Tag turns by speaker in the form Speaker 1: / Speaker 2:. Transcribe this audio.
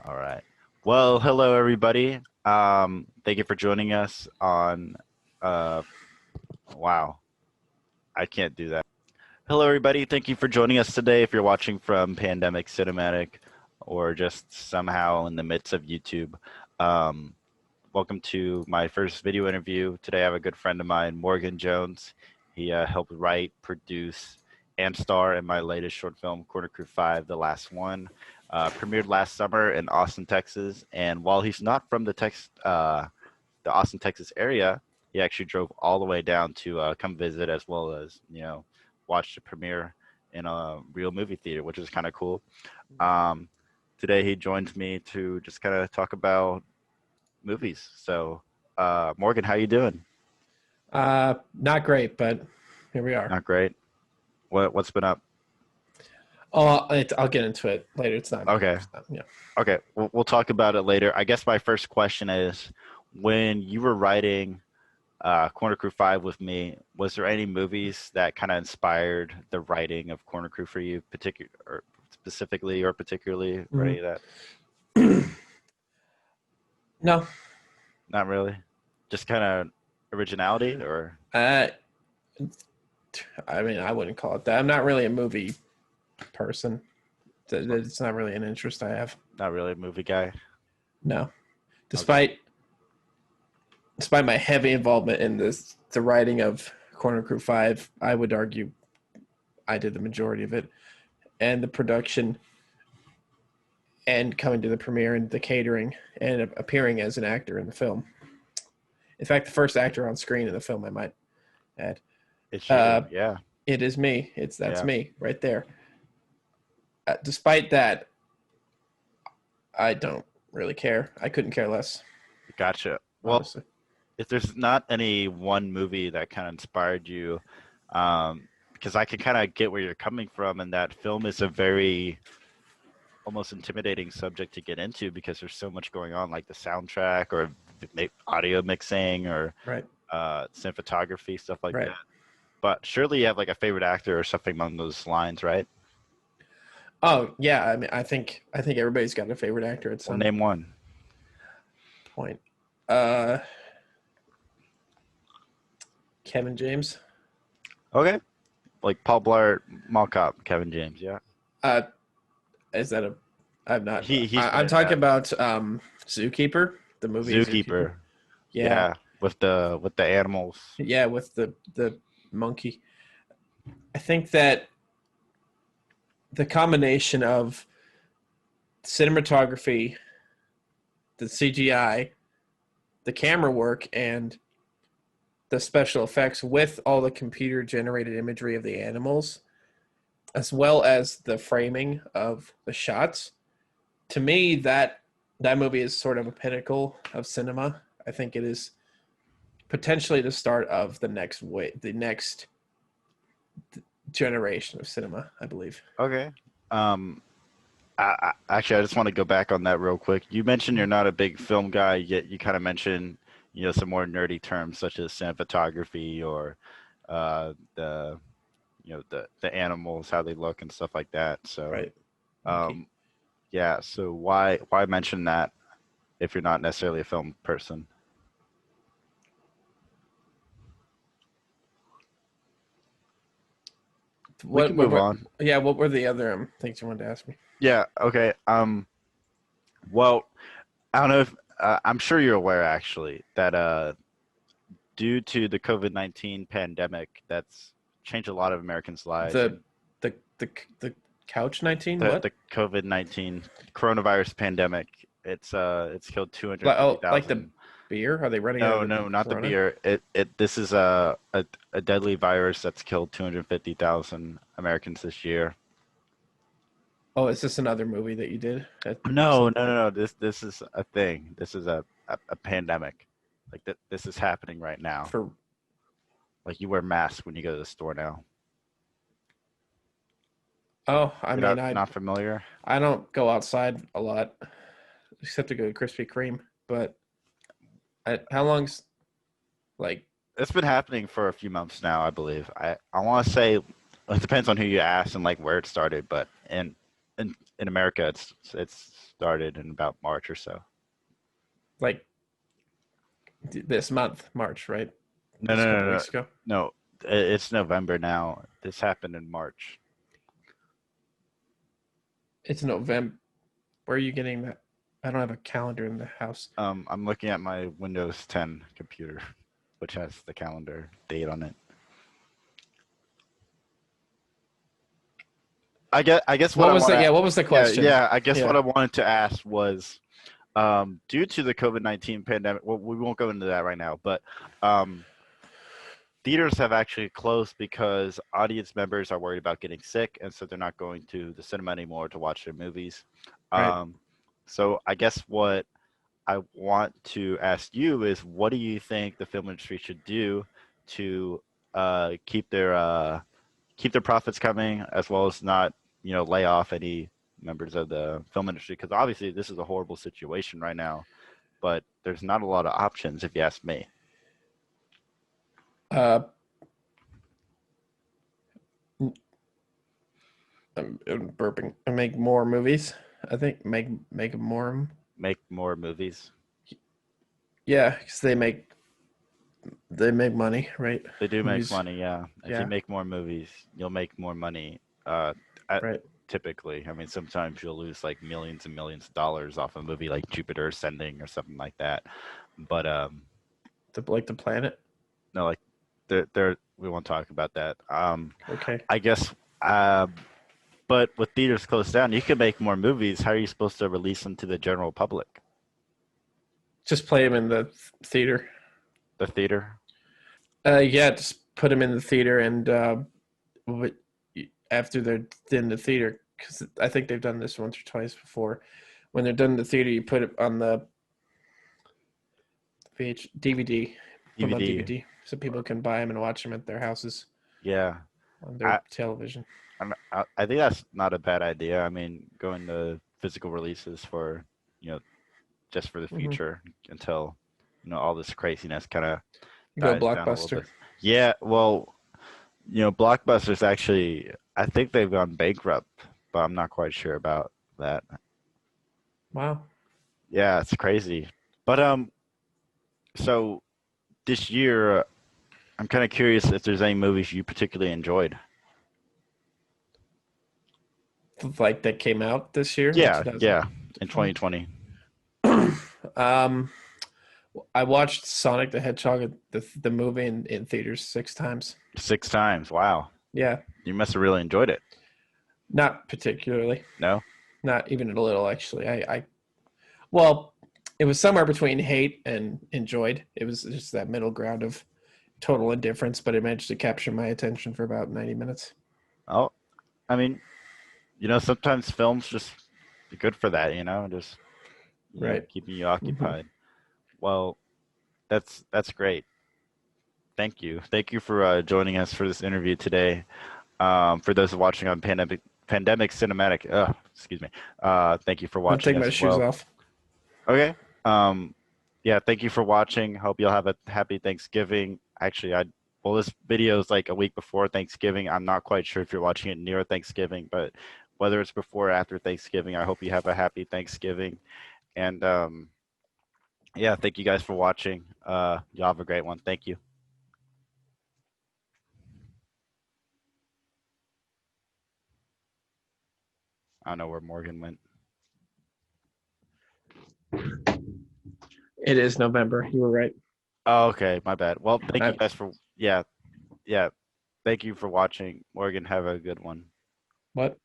Speaker 1: All right. Well, hello everybody. Thank you for joining us on wow, I can't do that. Hello everybody. Thank you for joining us today if you're watching from Pandemic Cinematic or just somehow in the midst of YouTube. Um, Welcome to my first video interview. Today I have a good friend of mine, Morgan Jones. He helped write, produce, and star in my latest short film, Corner Crew 5, The Last One. Premiered last summer in Austin, Texas. And while he's not from the Austin, Texas area, he actually drove all the way down to come visit as well as, watch the premiere in a real movie theater, which is kind of cool. Um, Today he joins me to just kind of talk about movies. So, Morgan, how you doing?
Speaker 2: Not great, but here we are.
Speaker 1: Not great. What's been up?
Speaker 2: I'll get into it later.
Speaker 1: Okay.
Speaker 2: Yeah.
Speaker 1: Okay. We'll talk about it later. I guess my first question is, when you were writing Corner Crew 5 with me, was there any movies that kind of inspired the writing of Corner Crew for you, specifically or particularly, or any of that?
Speaker 2: No.
Speaker 1: Not really. Just kind of originality, or
Speaker 2: I mean, I wouldn't call it that. I'm not really a movie person. It's not really an interest I have.
Speaker 1: not really a movie guy.
Speaker 2: No. Despite my heavy involvement in the writing of Corner Crew 5, I would argue I did the majority of it, and the production, and coming to the premiere and the catering and appearing as an actor in the film. In fact, the first actor on screen in the film, I might add.
Speaker 1: It's you, yeah.
Speaker 2: It is me. That's
Speaker 1: Yeah.
Speaker 2: me right there. Despite that, I don't really care. I couldn't care less.
Speaker 1: Gotcha. Well,
Speaker 2: Honestly.
Speaker 1: if there's not any one movie that kind of inspired you, because I can kind of get where you're coming from, and that film is a very almost intimidating subject to get into because there's so much going on, like the soundtrack or audio mixing or
Speaker 2: Right.
Speaker 1: cinematography, stuff like
Speaker 2: Right.
Speaker 1: that. But surely you have like a favorite actor or something along those lines, right?
Speaker 2: Oh yeah. I mean, I think everybody's got a favorite actor at
Speaker 1: Well,
Speaker 2: some
Speaker 1: name one.
Speaker 2: point. Kevin James.
Speaker 1: Okay. Like Paul Blart, Mall Cop, Kevin James, yeah.
Speaker 2: Is that a? I'm not.
Speaker 1: He's
Speaker 2: I'm talking about Zookeeper, the movie
Speaker 1: Zookeeper.
Speaker 2: Yeah.
Speaker 1: With the animals.
Speaker 2: Yeah, with the monkey. I think that the combination of cinematography, the CGI, the camera work, and the special effects with all the computer generated imagery of the animals, as well as the framing of the shots, to me that movie is sort of a pinnacle of cinema. I think it is potentially the start of the next generation of cinema, I believe.
Speaker 1: Okay. Actually, I just want to go back on that real quick. You mentioned you're not a big film guy, yet you kind of mentioned, some more nerdy terms such as cinematography or the, the animals, how they look and stuff like that. So,
Speaker 2: Right.
Speaker 1: um, yeah. So why mention that if you're not necessarily a film person? We can move on.
Speaker 2: Yeah, what were the other things you wanted to ask me?
Speaker 1: Yeah. Okay. Well, I don't know if I'm sure you're aware actually that due to the COVID-19 pandemic, that's changed a lot of Americans' lives.
Speaker 2: The couch 19.
Speaker 1: The COVID-19 coronavirus pandemic. It's killed 250,000.
Speaker 2: Like the beer? Are they running out of
Speaker 1: No, not the
Speaker 2: Corona?
Speaker 1: beer. This is a deadly virus that's killed 250,000 Americans this year.
Speaker 2: Oh, is this another movie that you did?
Speaker 1: No. This is a thing. This is a pandemic. Like that. This is happening right now.
Speaker 2: For
Speaker 1: Like you wear masks when you go to the store now.
Speaker 2: I mean,
Speaker 1: not familiar.
Speaker 2: I don't go outside a lot except to go to Krispy Kreme. But how long's like?
Speaker 1: It's been happening for a few months now, I believe. I want to say it depends on who you ask and like where it started, but and in America, it's started in about March or so.
Speaker 2: Like this month, March, right?
Speaker 1: No,
Speaker 2: Just
Speaker 1: no,
Speaker 2: a couple
Speaker 1: no, no,
Speaker 2: weeks ago.
Speaker 1: no. It's November now. This happened in March.
Speaker 2: It's November. Where are you getting that? I don't have a calendar in the house.
Speaker 1: I'm looking at my Windows 10 computer, which has the calendar date on it. I guess what
Speaker 2: What
Speaker 1: I
Speaker 2: was
Speaker 1: want
Speaker 2: the
Speaker 1: to
Speaker 2: yeah? What was the
Speaker 1: yeah,
Speaker 2: question?
Speaker 1: yeah, I guess what
Speaker 2: Yeah.
Speaker 1: I wanted to ask was due to the COVID-19 pandemic, well, we won't go into that right now, but um, theaters have actually closed because audience members are worried about getting sick, and so they're not going to the cinema anymore to watch their movies.
Speaker 2: Right.
Speaker 1: Um, so I guess what I want to ask you is, what do you think the film industry should do to keep their profits coming, as well as not, lay off any members of the film industry? Because obviously this is a horrible situation right now, but there's not a lot of options, if you ask me.
Speaker 2: Uh, I'm burping. And make more movies. I think make more.
Speaker 1: Make more movies.
Speaker 2: Yeah, because they make money, right?
Speaker 1: They do make
Speaker 2: Movies.
Speaker 1: money, yeah. If you
Speaker 2: Yeah.
Speaker 1: make more movies, you'll make more money. At,
Speaker 2: Right.
Speaker 1: typically, I mean, sometimes you'll lose like millions and millions of dollars off a movie like Jupiter Ascending or something like that. But
Speaker 2: Like the planet.
Speaker 1: no, like we won't talk about that.
Speaker 2: Okay.
Speaker 1: I guess. But with theaters closed down, you can make more movies. How are you supposed to release them to the general public?
Speaker 2: Just play them in the theater.
Speaker 1: The theater?
Speaker 2: Yeah, just put them in the theater, and after they're in the theater, because I think they've done this once or twice before. When they're done in the theater, you put it on the DVD, put them on
Speaker 1: DVD.
Speaker 2: DVD, so people can buy them and watch them at their houses
Speaker 1: Yeah.
Speaker 2: on
Speaker 1: I,
Speaker 2: their television.
Speaker 1: I think that's not a bad idea. I mean, going to physical releases for, you know, just for the
Speaker 2: Hmm.
Speaker 1: future until, all this craziness kind of
Speaker 2: Go
Speaker 1: dies down a little
Speaker 2: Blockbuster.
Speaker 1: bit. Yeah, well, Blockbuster's actually, I think they've gone bankrupt, but I'm not quite sure about that.
Speaker 2: Wow.
Speaker 1: Yeah, it's crazy. But so this year, I'm kind of curious if there's any movies you particularly enjoyed.
Speaker 2: Like that came out this year in
Speaker 1: Yeah, yeah, in
Speaker 2: 2020.
Speaker 1: 2020.
Speaker 2: um, I watched Sonic the Hedgehog, the movie in theaters 6 times.
Speaker 1: 6 times. Wow.
Speaker 2: Yeah,
Speaker 1: You must have really enjoyed it.
Speaker 2: not particularly,
Speaker 1: No?
Speaker 2: not even a little actually. Well, it was somewhere between hate and enjoyed. It was just that middle ground of total indifference, but it managed to capture my attention for about 90 minutes.
Speaker 1: Oh, I mean, sometimes films just be good for that, just,
Speaker 2: Right.
Speaker 1: keeping you
Speaker 2: Hmm.
Speaker 1: occupied. Well, that's great. Thank you. Thank you for joining us for this interview today. For those watching on Pandemic Cinematic, excuse me. Thank you for
Speaker 2: I'll take
Speaker 1: watching
Speaker 2: my
Speaker 1: as
Speaker 2: shoes
Speaker 1: well.
Speaker 2: off.
Speaker 1: Okay. Yeah, thank you for watching. Hope you'll have a happy Thanksgiving. Actually, this video is like a week before Thanksgiving. I'm not quite sure if you're watching it near Thanksgiving, but whether it's before or after Thanksgiving, I hope you have a happy Thanksgiving. And yeah, thank you guys for watching. Y'all have a great one. Thank you. I don't know where Morgan went.
Speaker 2: It is November. You were right.
Speaker 1: Oh, okay, my bad. Well, thank you
Speaker 2: I,
Speaker 1: guys for yeah. Thank you for watching. Morgan, have a good one.
Speaker 2: what?